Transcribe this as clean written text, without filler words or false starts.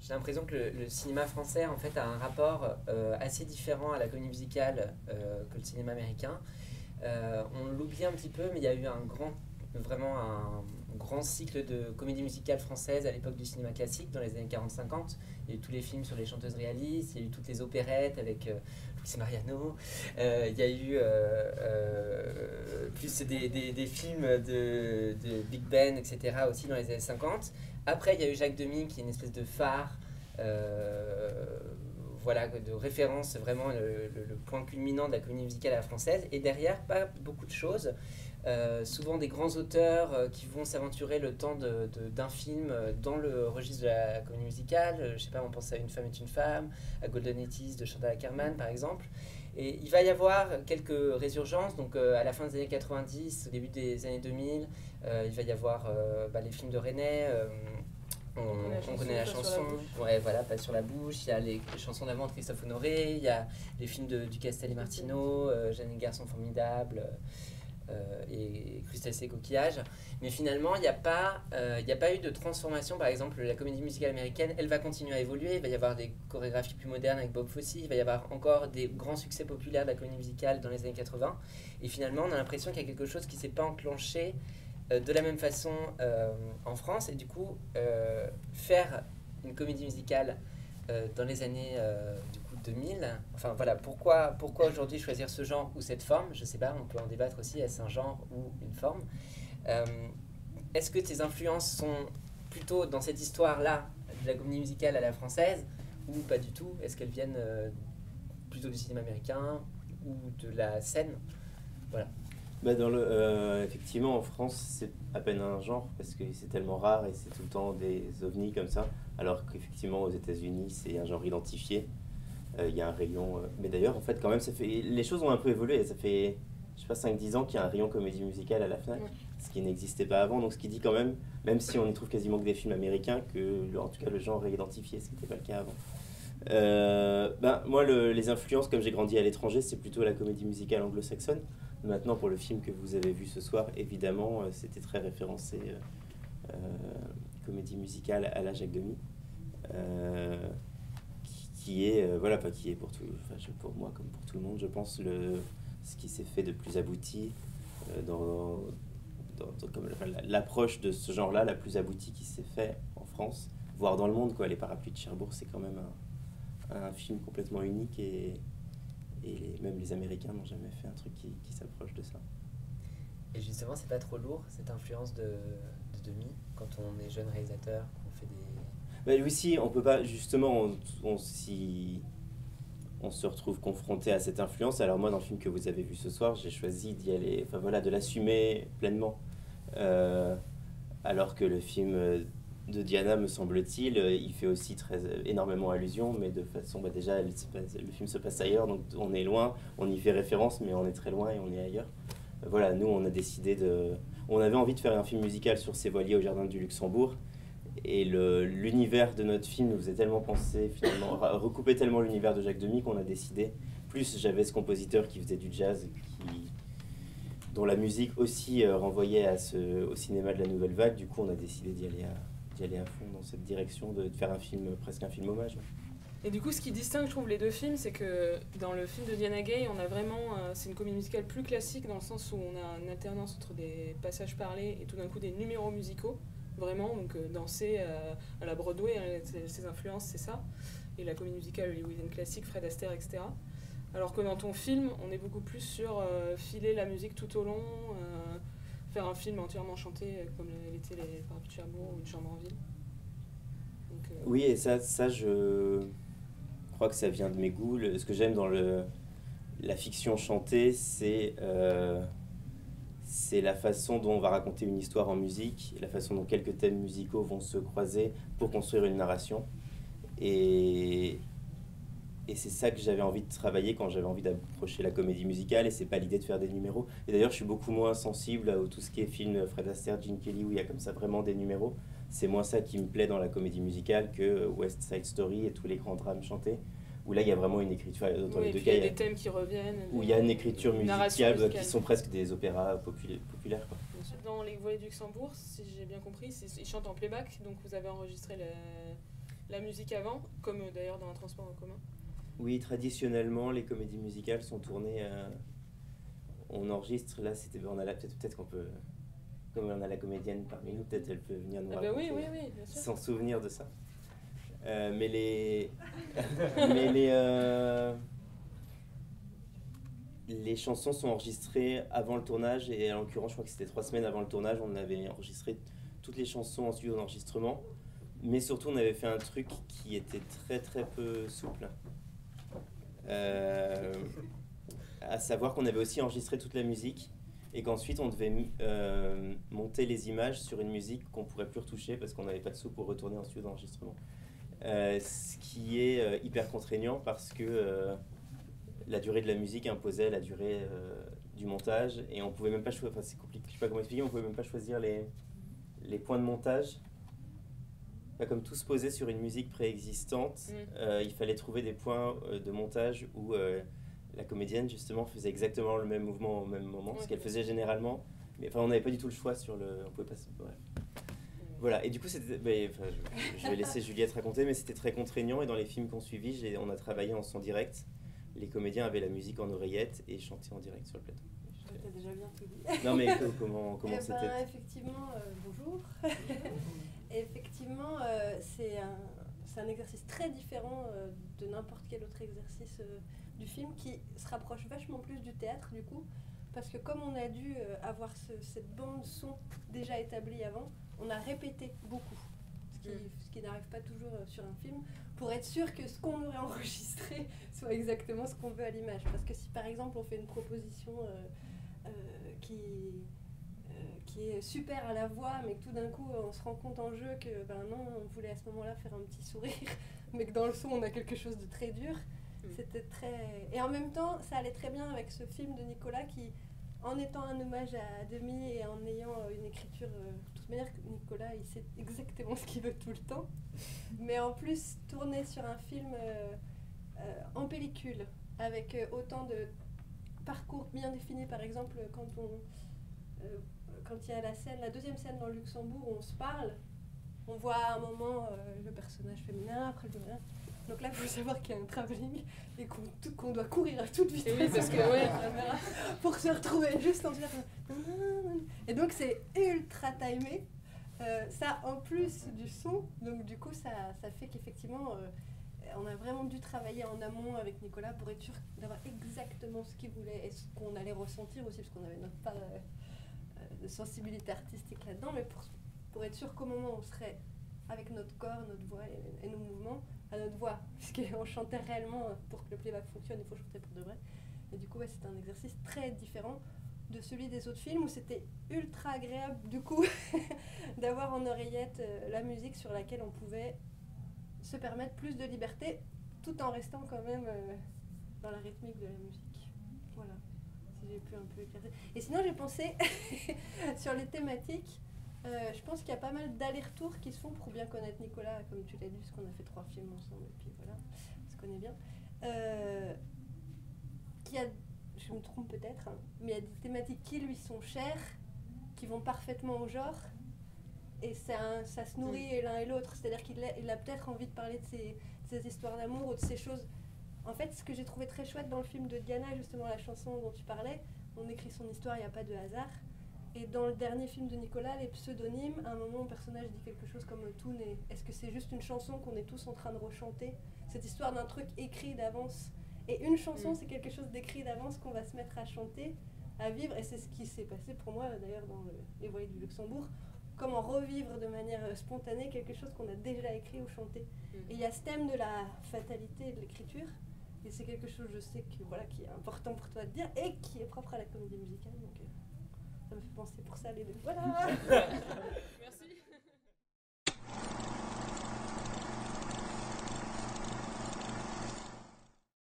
J'ai l'impression que le cinéma français en fait a un rapport assez différent à la comédie musicale que le cinéma américain. On l'oublie un petit peu, mais il y a eu vraiment un grand cycle de comédie musicale française à l'époque du cinéma classique, dans les années 40-50. Il y a eu tous les films sur les chanteuses réalistes, il y a eu toutes les opérettes avec Luis Mariano. Il y a eu plus des films de Big Ben, etc. aussi dans les années 50. Après, il y a eu Jacques Demy, qui est une espèce de phare, voilà, de référence, vraiment le point culminant de la comédie musicale à la française. Et derrière, pas beaucoup de choses. Souvent des grands auteurs qui vont s'aventurer le temps d'un film dans le registre de la comédie musicale. Je sais pas, on pense à Une femme est une femme, à Golden Ethies de Chantal Akerman par exemple. Et il va y avoir quelques résurgences, donc à la fin des années 90, au début des années 2000, il va y avoir les films de René. On connaît la chanson, ouais, voilà, Pas sur la bouche. Il y a les chansons d'avant de Christophe Honoré, il y a les films du Castel et Martineau, Jeanne et le garçon formidable, et Crustacés et coquillages. Mais finalement, il n'y a pas eu de transformation. Par exemple, la comédie musicale américaine, elle va continuer à évoluer. Il va y avoir des chorégraphies plus modernes avec Bob Fosse. Il va y avoir encore des grands succès populaires de la comédie musicale dans les années 80. Et finalement, on a l'impression qu'il y a quelque chose qui ne s'est pas enclenché de la même façon en France. Et du coup, faire une comédie musicale dans les années 2000. Enfin voilà, pourquoi aujourd'hui choisir ce genre ou cette forme? Je sais pas, on peut en débattre aussi, est-ce un genre ou une forme? Euh, Est-ce que tes influences sont plutôt dans cette histoire-là, de la comédie musicale à la française, ou pas du tout? Est-ce qu'elles viennent plutôt du cinéma américain ou de la scène? Voilà. Bah effectivement, en France, c'est à peine un genre parce que c'est tellement rare et c'est tout le temps des ovnis comme ça. Alors qu'effectivement, aux États-Unis, c'est un genre identifié. Il y a un rayon. Mais d'ailleurs, en fait, quand même, les choses ont un peu évolué. Ça fait, je sais pas, 5-10 ans qu'il y a un rayon comédie musicale à la Fnac, Ouais. ce qui n'existait pas avant. Donc, ce qui dit quand même si on y trouve quasiment que des films américains, en tout cas, le genre est identifié, ce qui n'était pas le cas avant. Moi, les influences, comme j'ai grandi à l'étranger, c'est plutôt la comédie musicale anglo-saxonne. Maintenant, pour le film que vous avez vu ce soir, évidemment, c'était très référencé comédie musicale à la Jacques Demy, qui est, qui est pour tout, pour moi comme pour tout le monde, je pense, ce qui s'est fait de plus abouti comme l'approche de ce genre-là, la plus aboutie qui s'est fait en France, voire dans le monde, quoi. Les Parapluies de Cherbourg, c'est quand même un film complètement unique et même les Américains n'ont jamais fait un truc qui s'approche de ça. Et justement, c'est pas trop lourd cette influence de Demy quand on est jeune réalisateur, qu'on fait des. Mais aussi, on peut pas, justement, on se retrouve confronté à cette influence. Alors moi, dans le film que vous avez vu ce soir, j'ai choisi d'y aller, enfin voilà, de l'assumer pleinement. Alors que le film de Diana, me semble-t-il, il fait aussi énormément allusion, mais de façon, déjà, le film se passe ailleurs, donc on est loin, on y fait référence, mais on est très loin et on est ailleurs. Voilà, nous, on a décidé on avait envie de faire un film musical sur ces voiliers au Jardin du Luxembourg, et l'univers de notre film nous faisait tellement penser, finalement, recoupait tellement l'univers de Jacques Demy qu'on a décidé. Plus j'avais ce compositeur qui faisait du jazz, dont la musique aussi renvoyait au cinéma de la nouvelle vague. Du coup, on a décidé d'y aller à fond dans cette direction, de faire un film, presque un film hommage. Et du coup, ce qui distingue, je trouve, les deux films, c'est que dans le film de Diana Gay, on a vraiment, c'est une comédie musicale plus classique dans le sens où on a une alternance entre des passages parlés et tout d'un coup des numéros musicaux, vraiment, donc danser à la Broadway, hein, ses influences, c'est ça. Et la comédie musicale hollywoodienne classique, Fred Astaire, etc. Alors que dans ton film, on est beaucoup plus sur filer la musique tout au long, faire un film entièrement chanté comme l'étaient les Parapluies de Cherbourg ou Une chambre en ville. Donc, Oui, et ça, je crois que ça vient de mes goûts. Ce que j'aime dans la fiction chantée, c'est la façon dont on va raconter une histoire en musique, la façon dont quelques thèmes musicaux vont se croiser pour construire une narration. Et c'est ça que j'avais envie de travailler quand j'avais envie d'approcher la comédie musicale, et c'est pas l'idée de faire des numéros. Et d'ailleurs, je suis beaucoup moins sensible à tout ce qui est film Fred Astaire, Gene Kelly, où il y a comme ça vraiment des numéros. C'est moins ça qui me plaît dans la comédie musicale que West Side Story et tous les grands drames chantés, où là il y a vraiment une écriture. Dans oui, les deux il cas, y a des thèmes qui reviennent. où il y a une écriture narration musicale qui musicale. sont presque des opéras populaires, quoi. Dans Les Voiliers du Luxembourg, si j'ai bien compris, ils chantent en playback, donc vous avez enregistré la musique avant, comme d'ailleurs dans un transport en commun. Oui, traditionnellement, les comédies musicales sont tournées. On enregistre, là, on a peut-être qu'on peut. Comme on a la comédienne parmi nous, peut-être elle peut venir nous raconter Oui, bien sûr. sans souvenir de ça. Mais les chansons sont enregistrées avant le tournage, et en l'occurrence, je crois que c'était 3 semaines avant le tournage, on avait enregistré toutes les chansons en studio d'enregistrement. Mais surtout, on avait fait un truc qui était très très peu souple. À savoir qu'on avait aussi enregistré toute la musique et qu'ensuite on devait monter les images sur une musique qu'on ne pourrait plus retoucher parce qu'on n'avait pas de sous pour retourner en studio d'enregistrement. Ce qui est hyper contraignant parce que la durée de la musique imposait la durée du montage et on pouvait même pas choisir, enfin c'est compliqué, je sais pas comment expliquer, on pouvait même pas choisir les points de montage. Comme tout se posait sur une musique préexistante, il fallait trouver des points de montage où la comédienne justement faisait exactement le même mouvement au même moment, ce qu'elle faisait généralement, mais on n'avait pas du tout le choix sur le, on pouvait pas, bref. Voilà, et du coup c'était, je vais laisser Juliette raconter, mais c'était très contraignant, et dans les films qu'on suivit, on a travaillé en son direct. Les comédiens avaient la musique en oreillette et chantaient en direct sur le plateau. T'as déjà bien tout dit. Non mais comment c'était effectivement, bonjour. Effectivement, c'est un exercice très différent de n'importe quel autre exercice du film qui se rapproche vachement plus du théâtre du coup, parce que comme on a dû avoir cette bande son déjà établie avant, on a répété beaucoup, ce qui n'arrive pas toujours sur un film, pour être sûr que ce qu'on aurait enregistré soit exactement ce qu'on veut à l'image. Parce que si par exemple on fait une proposition qui est super à la voix, mais que tout d'un coup on se rend compte en jeu que non, on voulait à ce moment-là faire un petit sourire, mais que dans le son on a quelque chose de très dur. C'était très... Et en même temps, ça allait très bien avec ce film de Nicolas qui, en étant un hommage à Demy et en ayant une écriture... de toute manière, Nicolas, il sait exactement ce qu'il veut tout le temps. Mais en plus, tourner sur un film en pellicule, avec autant de parcours bien définis, par exemple, quand il y a la deuxième scène dans le Luxembourg où on se parle, on voit à un moment le personnage féminin, après le féminin. Donc là, il faut savoir qu'il y a un travelling et qu'on doit courir à toute vitesse parce que, pour se retrouver juste en train de... Et donc c'est ultra timé. Ça en plus du son, donc du coup ça fait qu'effectivement on a vraiment dû travailler en amont avec Nicolas pour être sûr d'avoir exactement ce qu'il voulait et ce qu'on allait ressentir aussi, parce qu'on avait notre part de sensibilité artistique là-dedans, mais pour être sûr qu'au moment où on serait avec notre corps, notre voix et nos mouvements, à notre voix, puisqu'on chantait réellement, pour que le playback fonctionne, il faut chanter pour de vrai. Et du coup, c'était un exercice très différent de celui des autres films, où c'était ultra agréable, du coup, d'avoir en oreillette la musique sur laquelle on pouvait se permettre plus de liberté, tout en restant quand même dans la rythmique de la musique. Voilà, si j'ai pu un peu éclaircir. Et sinon, j'ai pensé, sur les thématiques, je pense qu'il y a pas mal d'allers-retours qui se font pour bien connaître Nicolas, comme tu l'as dit, parce qu'on a fait 3 films ensemble, et puis voilà, on se connaît bien. Je me trompe peut-être, hein, mais il y a des thématiques qui lui sont chères, qui vont parfaitement au genre, et ça se nourrit l'un et l'autre. C'est-à-dire qu'il a peut-être envie de parler de ses histoires d'amour ou de ces choses. En fait, ce que j'ai trouvé très chouette dans le film de Diana, justement la chanson dont tu parlais, on écrit son histoire, il n'y a pas de hasard. Et dans le dernier film de Nicolas, les pseudonymes, à un moment, le personnage dit quelque chose comme « Toon », est-ce que c'est juste une chanson qu'on est tous en train de rechanter ? Cette histoire d'un truc écrit d'avance. Et une chanson, c'est quelque chose d'écrit d'avance qu'on va se mettre à chanter, à vivre. Et c'est ce qui s'est passé pour moi, d'ailleurs, dans Les Voyelles du Luxembourg. Comment revivre de manière spontanée quelque chose qu'on a déjà écrit ou chanté. Et il y a ce thème de la fatalité de l'écriture. Et c'est quelque chose, je sais, qui est important pour toi de dire et qui est propre à la comédie musicale. Donc, ça me fait penser pour ça les deux. Voilà.